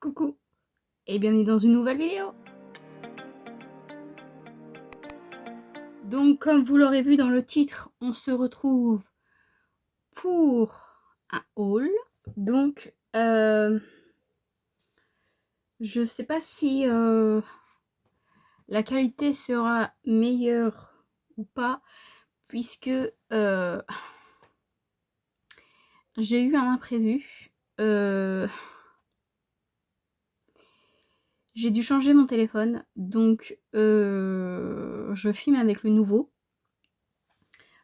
Coucou et bienvenue dans une nouvelle vidéo. Donc comme vous l'aurez vu dans le titre, on se retrouve pour un haul. Donc je sais pas si la qualité sera meilleure ou pas, puisque j'ai eu un imprévu. J'ai dû changer mon téléphone, donc je filme avec le nouveau.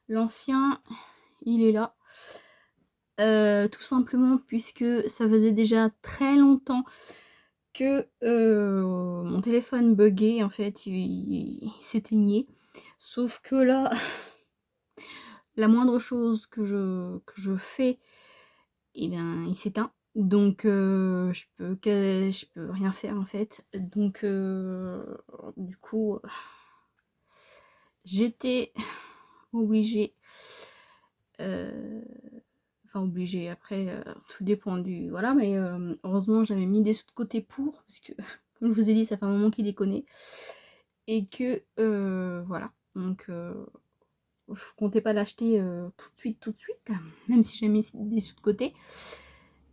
L'ancien, il est là. Tout simplement puisque ça faisait déjà très longtemps que mon téléphone buguait, en fait, il s'éteignait. Sauf que là, la moindre chose que je fais, et bien, il s'éteint. Donc je peux rien faire en fait. Donc du coup, j'étais obligée. Enfin obligée, après tout dépend du... Voilà, mais heureusement j'avais mis des sous de côté pour, parce que comme je vous ai dit, ça fait un moment qu'il déconne. Et que voilà, donc je comptais pas l'acheter tout de suite, même si j'ai mis des sous de côté.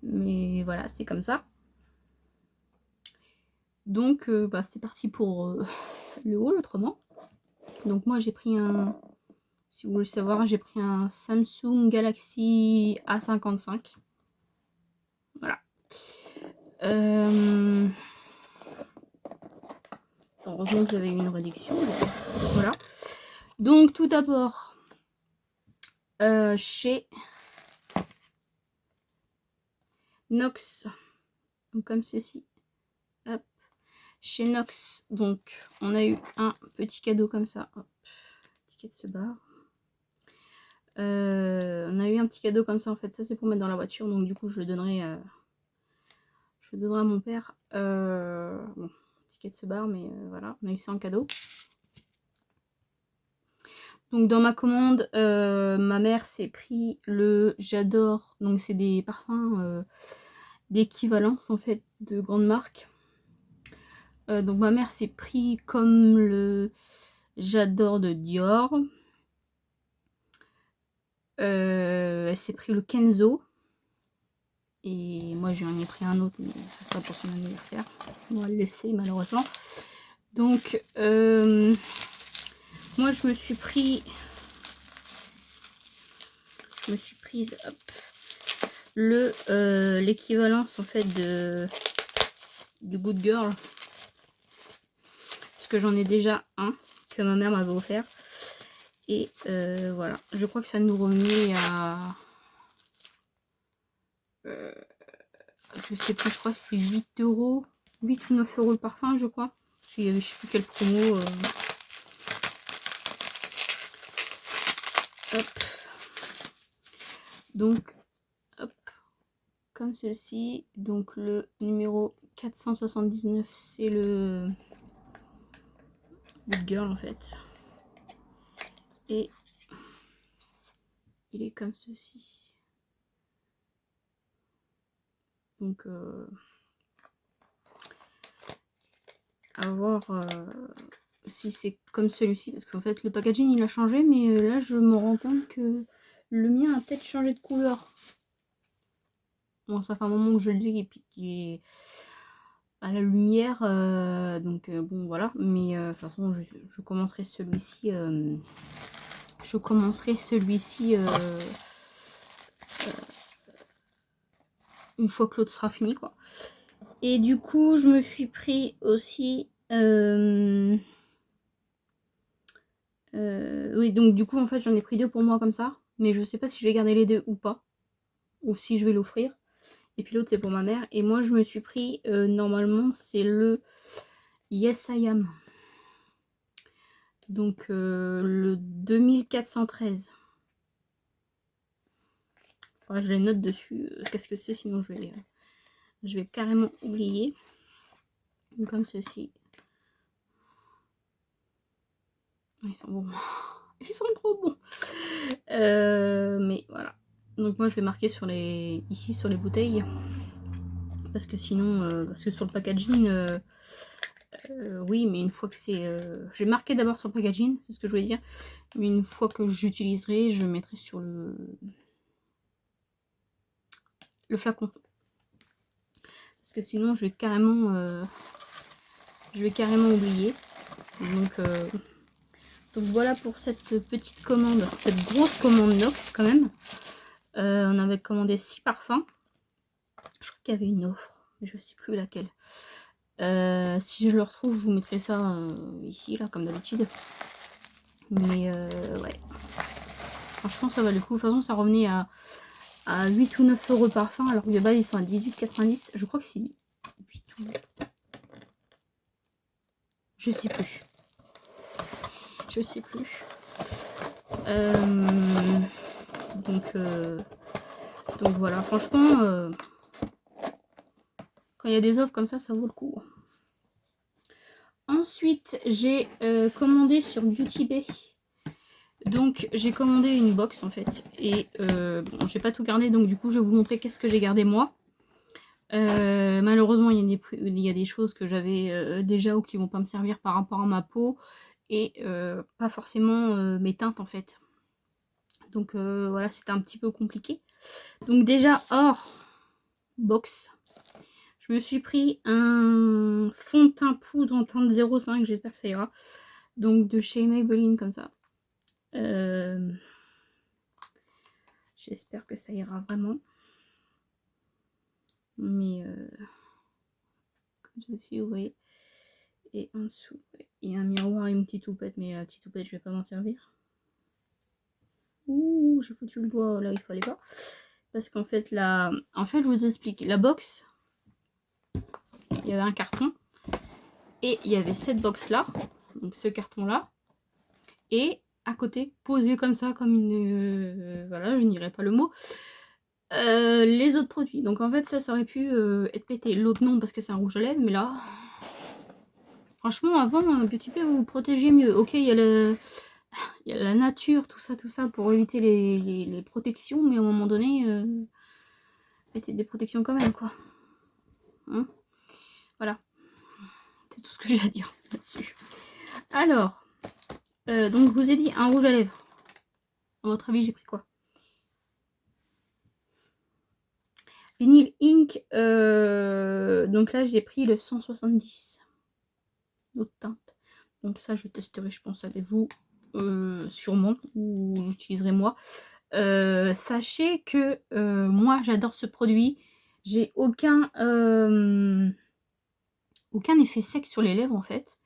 Mais voilà, c'est comme ça. Donc bah, c'est parti pour le haul autrement. Donc moi j'ai pris un, si vous voulez savoir, j'ai pris un Samsung Galaxy A55. Voilà. Heureusement que j'avais eu une réduction. Voilà. Donc tout d'abord, chez Nox, donc comme ceci. Hop. Chez Nox, donc on a eu un petit cadeau comme ça. Hop. Ticket de ce bar. On a eu un petit cadeau comme ça en fait. Ça c'est pour mettre dans la voiture. Donc du coup je le donnerai, à mon père. Bon, ticket de ce bar, mais voilà, on a eu ça en cadeau. Donc dans ma commande, ma mère s'est pris le J'adore. Donc c'est des parfums d'équivalence en fait de grandes marques. Donc ma mère s'est pris comme le J'adore de Dior. Elle s'est pris le Kenzo. Et moi j'en ai pris un autre, mais ça sera pour son anniversaire. Bon, elle le sait malheureusement. Donc moi je me suis prise hop, l'équivalence en fait du Good Girl, parce que j'en ai déjà un que ma mère m'avait offert. Et voilà, je crois que ça nous revenait à je sais plus, je crois que c'est 8 €, 8 ou 9 € le parfum, je crois. Il y avait je sais plus quelle promo. Hop. Donc hop, comme ceci. Donc le numéro 479, c'est le Good Girl en fait. Et il est comme ceci. Donc à voir si c'est comme celui-ci, parce qu'en fait le packaging il a changé, mais là je me rends compte que le mien a peut-être changé de couleur. Bon, ça fait un moment que je l'ai et puis qu'il est à la lumière, donc bon voilà, mais de toute façon je commencerai celui-ci une fois que l'autre sera fini quoi. Et du coup je me suis pris aussi oui, donc du coup en fait j'en ai pris deux pour moi comme ça, mais je sais pas si je vais garder les deux ou pas, ou si je vais l'offrir. Et puis l'autre c'est pour ma mère. Et moi je me suis pris normalement c'est le Yes I Am, donc le 2413. Faudrait que je les note dessus qu'est-ce que c'est, sinon je vais carrément oublier. Donc, comme ceci. Ils sont bons. Ils sont trop bons. Mais voilà. Donc moi je vais marquer sur les, ici sur les bouteilles, parce que sinon, parce que sur le packaging, oui, mais une fois que c'est... j'ai marqué d'abord sur le packaging, c'est ce que je voulais dire, mais une fois que j'utiliserai, je mettrai sur le flacon. Parce que sinon, je vais carrément oublier. Donc voilà pour cette petite commande, cette grosse commande Nox quand même. On avait commandé 6 parfums. Je crois qu'il y avait une offre, mais je ne sais plus laquelle. Si je le retrouve, je vous mettrai ça ici, là, comme d'habitude. Mais ouais. Franchement, ça valait le coup. De toute façon, ça revenait à 8 ou 9 euros parfum, alors que de base, ils sont à 18,90. Je crois que c'est 8 ou... Je sais plus. Je sais plus. Donc voilà, franchement, quand il y a des offres comme ça vaut le coup. Ensuite, j'ai commandé sur Beauty Bay. Donc j'ai commandé une box en fait. Et bon, j'ai pas tout gardé, donc du coup je vais vous montrer qu'est-ce que j'ai gardé moi. Malheureusement, il y a des choses que j'avais déjà ou qui vont pas me servir par rapport à ma peau. Et pas forcément mes teintes en fait. Donc voilà, c'était un petit peu compliqué. Donc déjà, hors box, je me suis pris un fond de teint poudre en teinte 05, j'espère que ça ira. Donc de chez Maybelline comme ça. J'espère que ça ira vraiment. Mais comme ceci, vous voyez. Et en dessous, il y a un miroir et une petite toupette, mais la petite toupette, je vais pas m'en servir. Ouh, j'ai foutu le doigt là, il fallait pas. Parce qu'en fait, je vous explique. La box, il y avait un carton. Et il y avait cette box là. Donc ce carton là. Et à côté, posé comme ça, comme une... voilà, je n'irai pas le mot. Les autres produits. Donc en fait, ça aurait pu être pété. L'autre non, parce que c'est un rouge à lèvres. Mais là... Franchement, avant, Beauty Bay, vous vous protégez mieux. Ok, il y a la nature, tout ça, pour éviter les protections. Mais à un moment donné, mettez des protections quand même, quoi. Hein, voilà. C'est tout ce que j'ai à dire là-dessus. Alors, donc je vous ai dit un rouge à lèvres. À votre avis, j'ai pris quoi? Vinyl Ink. Donc là, j'ai pris le 170. D'autres teintes. Donc ça, je testerai, je pense, avec vous. Sûrement. Ou j'utiliserai moi. Sachez que moi, j'adore ce produit. J'ai aucun effet sec sur les lèvres, en fait.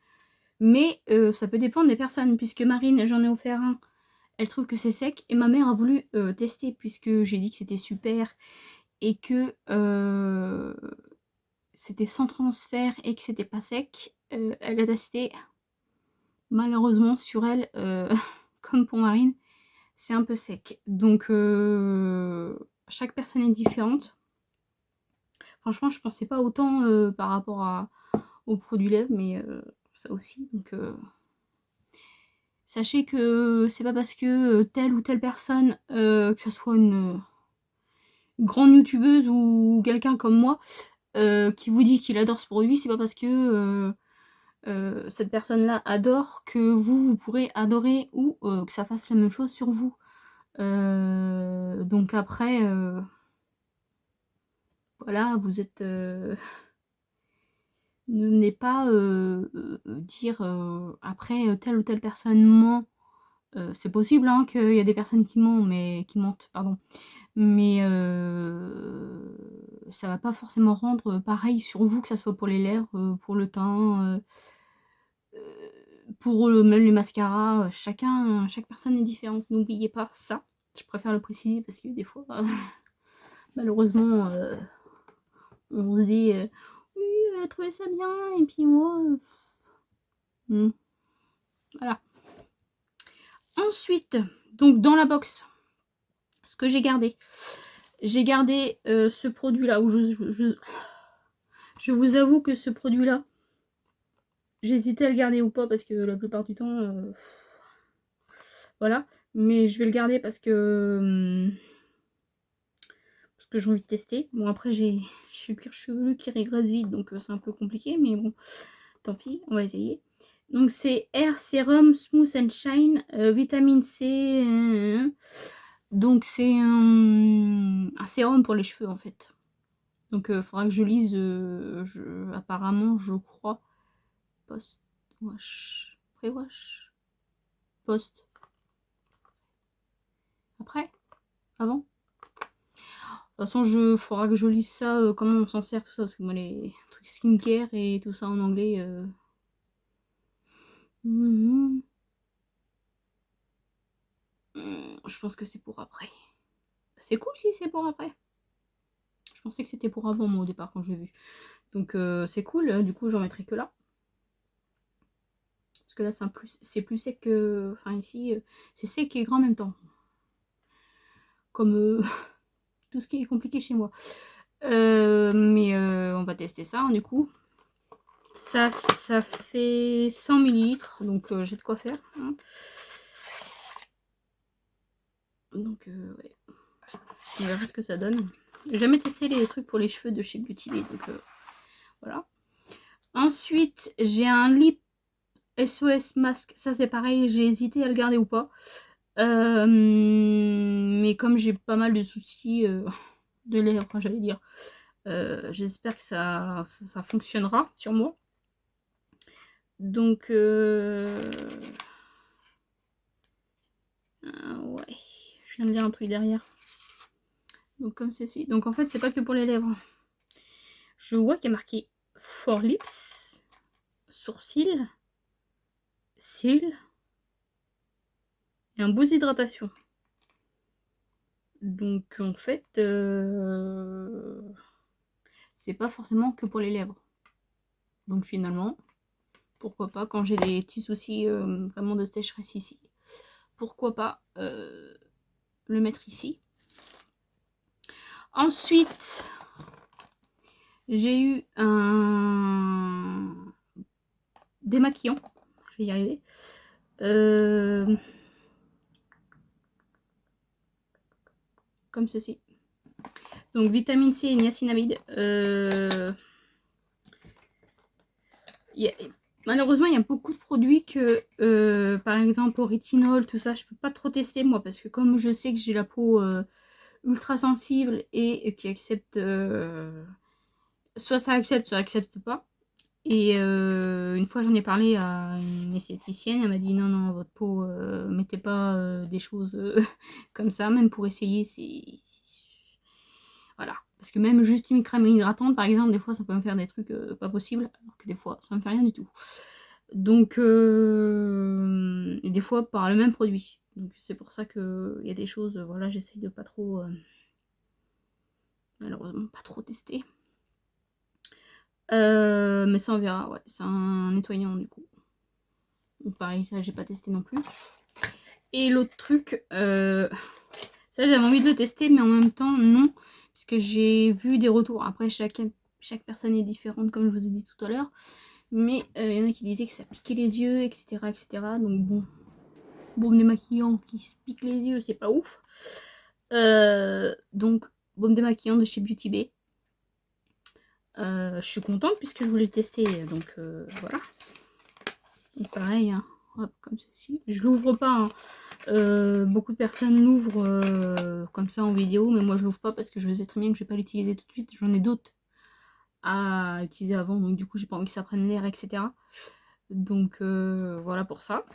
Mais ça peut dépendre des personnes. Puisque Marine, j'en ai offert un. Elle trouve que c'est sec. Et ma mère a voulu tester, puisque j'ai dit que c'était super. Et que c'était sans transfert et que c'était pas sec. Elle a testé. Malheureusement, sur elle, comme pour Marine, c'est un peu sec. Donc, chaque personne est différente. Franchement, je pensais pas autant par rapport aux produits lèvres, mais ça aussi. Donc, sachez que c'est pas parce que telle ou telle personne, que ce soit une grande youtubeuse ou quelqu'un comme moi, qui vous dit qu'il adore ce produit, c'est pas parce que cette personne-là adore que vous pourrez adorer ou que ça fasse la même chose sur vous. Donc après, voilà, vous êtes... ne venez pas dire après telle ou telle personne ment. C'est possible hein, qu'il y a des personnes qui mentent, pardon. Mais ça va pas forcément rendre pareil sur vous, que ça soit pour les lèvres, pour le teint, pour même les mascaras. Chaque personne est différente, n'oubliez pas ça. Je préfère le préciser parce que des fois, malheureusement, on se dit oui, elle a trouvé ça bien, et puis moi, voilà. Ensuite, donc dans la box, ce que j'ai gardé ce produit là où je vous avoue que ce produit là, j'hésitais à le garder ou pas parce que la plupart du temps, voilà, mais je vais le garder parce que ce que j'ai envie de tester. Bon, après, j'ai le cuir chevelu qui régresse vite, donc c'est un peu compliqué, mais bon, tant pis, on va essayer. Donc, c'est Air Serum Smooth and Shine, vitamine C. Donc, c'est un sérum pour les cheveux, en fait. Donc, il faudra que je lise, apparemment, je crois, post-wash, pré-wash, post, après, avant. De toute façon, faudra que je lise ça, comment on s'en sert, tout ça, parce que moi, les trucs skincare et tout ça en anglais... je pense que c'est pour après. C'est cool si c'est pour après. Je pensais que c'était pour avant, moi, au départ, quand je l'ai vu. Donc, c'est cool, du coup, j'en mettrai que là. Parce que là, c'est plus sec que... Enfin, ici, c'est sec et grand en même temps. Comme tout ce qui est compliqué chez moi. Mais on va tester ça, hein, du coup. Ça fait 100 ml, donc j'ai de quoi faire. Hein. Donc, ouais. On verra ce que ça donne. J'ai jamais testé les trucs pour les cheveux de chez Beauty Bay, donc voilà. Ensuite, j'ai un lip SOS masque. Ça, c'est pareil, j'ai hésité à le garder ou pas. Mais comme j'ai pas mal de soucis de lèvres, j'allais dire, j'espère que ça fonctionnera sur moi. Donc, ouais, je viens de lire un truc derrière. Donc, comme ceci. Donc, en fait, c'est pas que pour les lèvres. Je vois qu'il y a marqué For Lips, sourcils, cils et un boost d'hydratation. Donc, en fait, c'est pas forcément que pour les lèvres. Donc, finalement, pourquoi pas, quand j'ai des petits soucis vraiment de sécheresse ici, pourquoi pas le mettre ici. Ensuite, j'ai eu un démaquillant, je vais y arriver, comme ceci. Donc vitamine C et niacinamide. Malheureusement, il y a beaucoup de produits que, par exemple, au rétinol, tout ça, je peux pas trop tester moi, parce que comme je sais que j'ai la peau ultra sensible et qui accepte, soit ça accepte pas. Et une fois j'en ai parlé à une esthéticienne, elle m'a dit non, non, votre peau, mettez pas des choses comme ça, même pour essayer, voilà. Parce que même juste une crème hydratante, par exemple, des fois ça peut me faire des trucs pas possibles, alors que des fois ça me fait rien du tout. Donc, et des fois par le même produit. Donc c'est pour ça qu'il y a des choses, voilà, j'essaye de pas trop, malheureusement, pas trop tester. Mais ça on verra, ouais, c'est un nettoyant du coup. Donc pareil, ça j'ai pas testé non plus. Et l'autre truc, ça j'avais envie de le tester, mais en même temps non, puisque j'ai vu des retours. Après chaque personne est différente, comme je vous ai dit tout à l'heure. Mais il y en a qui disaient que ça piquait les yeux, etc. etc. Donc bon, baume démaquillant qui se pique les yeux, c'est pas ouf. Donc baume démaquillant de chez Beauty Bay. Je suis contente puisque je voulais le tester, donc voilà. Donc pareil, hein, hop, comme ceci. Je l'ouvre pas, hein. Beaucoup de personnes l'ouvrent comme ça en vidéo, mais moi je l'ouvre pas parce que je sais très bien que je vais pas l'utiliser tout de suite. J'en ai d'autres à utiliser avant, donc du coup j'ai pas envie que ça prenne l'air, etc. Donc voilà pour ça.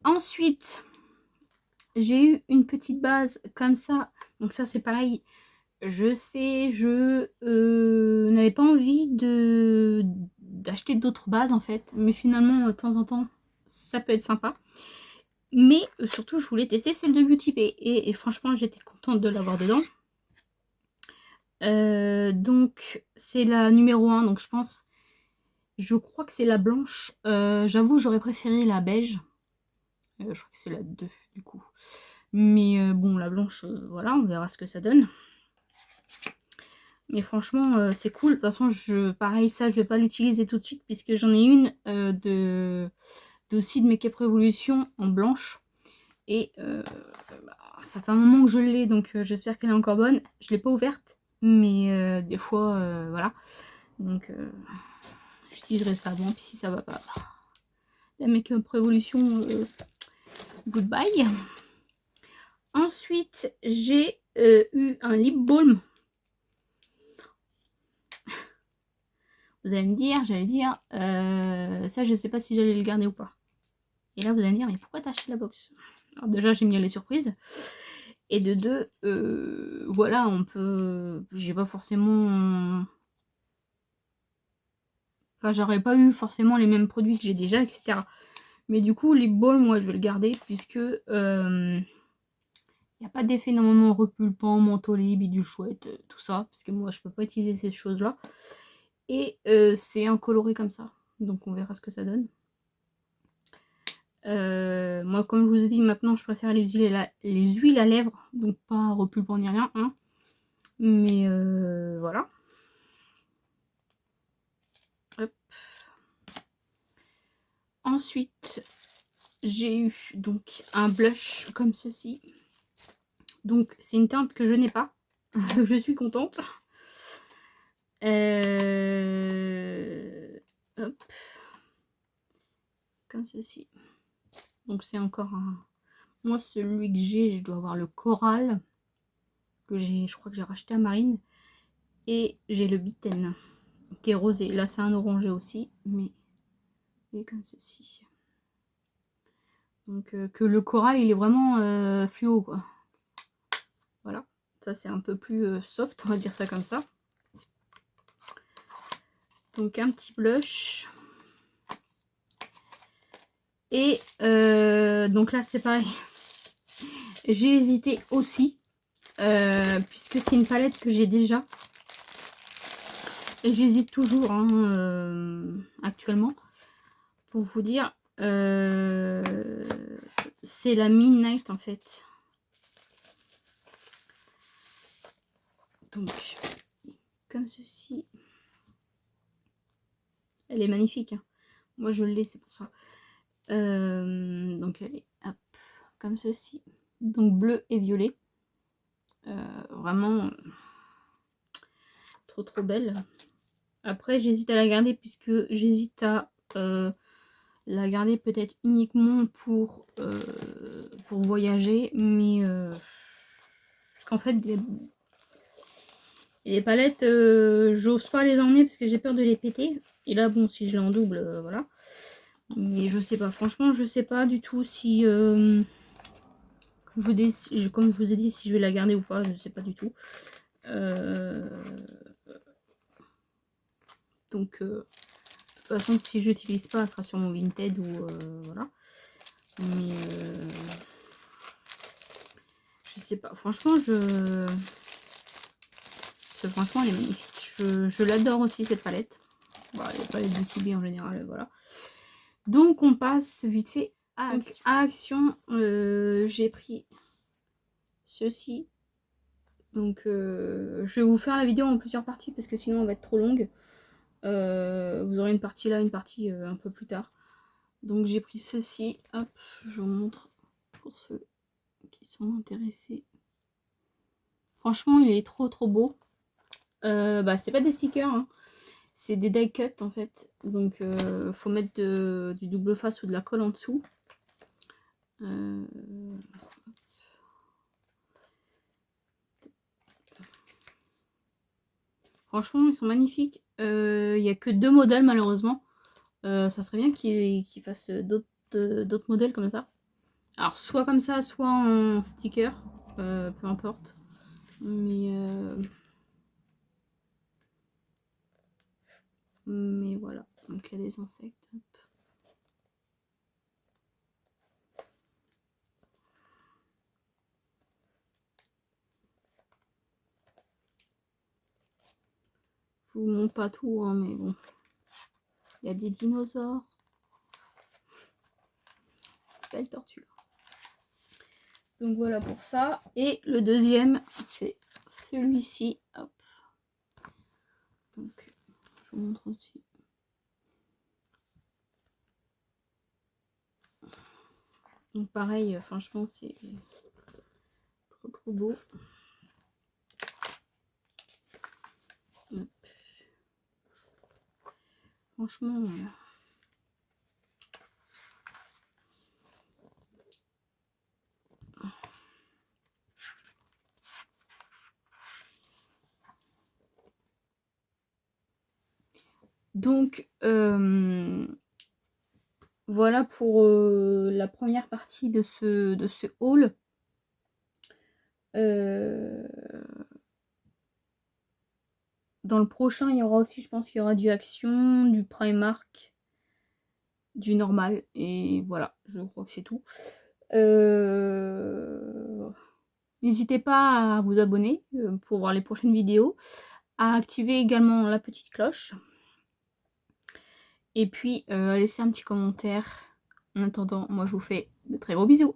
Ensuite, j'ai eu une petite base comme ça. Donc ça c'est pareil. Je sais, je n'avais pas envie d'acheter d'autres bases en fait. Mais finalement, de temps en temps, ça peut être sympa. Mais surtout, je voulais tester celle de Beauty Bay. Et franchement, j'étais contente de l'avoir dedans. Donc, c'est la numéro 1. Donc, je crois que c'est la blanche. J'avoue, j'aurais préféré la beige. Je crois que c'est la 2 du coup. Mais bon, la blanche, voilà, on verra ce que ça donne. Mais franchement, c'est cool. De toute façon, pareil, ça, je vais pas l'utiliser tout de suite puisque j'en ai une aussi de Make Up Revolution en blanche. Et ça fait un moment que je l'ai, donc j'espère qu'elle est encore bonne. Je l'ai pas ouverte, mais des fois, voilà. Donc j'utiliserai ça avant, puis si ça va pas, la Make-up Révolution, goodbye. Ensuite, j'ai eu un lip balm. Vous allez me dire, j'allais dire, ça je sais pas si j'allais le garder ou pas. Et là vous allez me dire, mais pourquoi t'as acheté la box? Alors déjà j'aime bien les surprises. Et de deux, voilà, on peut... J'ai pas forcément... Enfin, j'aurais pas eu forcément les mêmes produits que j'ai déjà, etc. Mais du coup, lip balm, moi je vais le garder puisque... Il n'y a pas d'effet normalement repulpant, mentholé, bidule chouette, tout ça. Parce que moi je peux pas utiliser ces choses-là. Et c'est incoloré comme ça. Donc on verra ce que ça donne. Moi, comme je vous ai dit, maintenant je préfère les huiles à lèvres, donc pas repulpant ni rien, hein. Mais voilà. Hop. Ensuite, j'ai eu donc un blush comme ceci. Donc c'est une teinte que je n'ai pas. Je suis contente. Hop. Comme ceci. Donc c'est encore un... Moi, celui que j'ai, je dois avoir le coral. Que j'ai, je crois que j'ai racheté à Marine. Et j'ai le Bitten, qui est rosé. Là, c'est un orangé aussi, mais comme ceci. Donc, que le coral, il est vraiment fluo, quoi. Voilà. Ça, c'est un peu plus soft, on va dire ça comme ça. Donc, un petit blush. Et donc là, c'est pareil. J'ai hésité aussi, puisque c'est une palette que j'ai déjà. Et j'hésite toujours, hein, actuellement. Pour vous dire, c'est la Midnight en fait. Donc, comme ceci. Elle est magnifique, hein. Moi je l'ai, c'est pour ça. Donc elle est hop, comme ceci. Donc bleu et violet. Vraiment trop trop belle. Après j'hésite à la garder puisque j'hésite à la garder peut-être uniquement pour voyager. Mais parce qu'en fait les palettes, j'ose pas les emmener parce que j'ai peur de les péter. Et là bon, si je l'ai en double, voilà. Mais je sais pas, franchement je sais pas du tout si... comme je vous ai dit, si je vais la garder ou pas, je sais pas du tout. Donc, de toute façon, si je l'utilise pas, elle sera sur mon Vinted ou voilà. Mais je sais pas. Franchement, franchement, elle est magnifique. Je l'adore aussi cette palette. Voilà, les palettes de Tibi en général, voilà. Donc, on passe vite fait à Action. J'ai pris ceci. Donc je vais vous faire la vidéo en plusieurs parties parce que sinon elle va être trop longue. Vous aurez une partie là, une partie un peu plus tard. Donc j'ai pris ceci, hop, je vous montre pour ceux qui sont intéressés. Franchement il est trop trop beau. Bah c'est pas des stickers, hein. C'est des die cut en fait. Donc faut mettre du double face ou de la colle en dessous. Franchement ils sont magnifiques. Il n'y a que 2 modèles malheureusement. Ça serait bien qu'ils fassent d'autres modèles comme ça. Alors soit comme ça, soit en sticker, peu importe. Mais voilà, donc il y a des insectes. Hop. Je vous montre pas tout, hein, mais bon. Il y a des dinosaures. Belle tortue. Donc voilà pour ça. Et le deuxième, c'est celui-ci. Hop. Donc, je vous montre aussi. Donc pareil, franchement, c'est trop beau. Hop. Franchement... Donc, voilà pour la première partie de ce haul. Dans le prochain, il y aura aussi, je pense qu'il y aura du Action, du Primark, du normal. Et voilà, je crois que c'est tout. N'hésitez pas à vous abonner pour voir les prochaines vidéos, à activer également la petite cloche. Et puis, à laisser un petit commentaire. En attendant, moi je vous fais de très gros bisous.